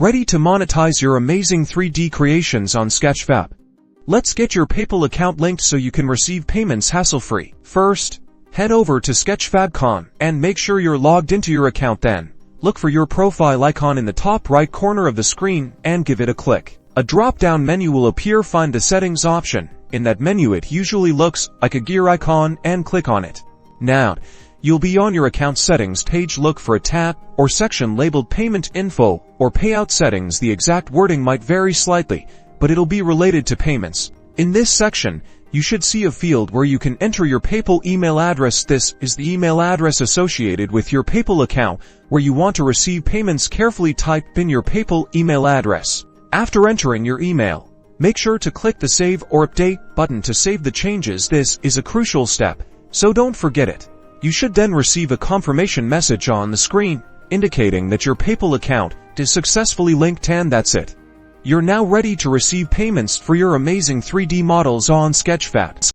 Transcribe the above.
Ready to monetize your amazing 3D creations on Sketchfab? Let's get your PayPal account linked so you can receive payments hassle-free. First, head over to Sketchfab.com and make sure you're logged into your account. Then, look for your profile icon in the top right corner of the screen and give it a click. A drop-down menu will appear. Find the settings option. In that menu it usually looks like a gear icon and click on it. Now, you'll be on your account settings page. Look for a tab or section labeled Payment Info or Payout Settings. The exact wording might vary slightly, but it'll be related to payments. In this section, you should see a field where you can enter your PayPal email address. This is the email address associated with your PayPal account where you want to receive payments. Carefully type in your PayPal email address. After entering your email, make sure to click the Save or Update button to save the changes. This is a crucial step, so don't forget it. You should then receive a confirmation message on the screen, indicating that your PayPal account is successfully linked, and that's it. You're now ready to receive payments for your amazing 3D models on Sketchfab.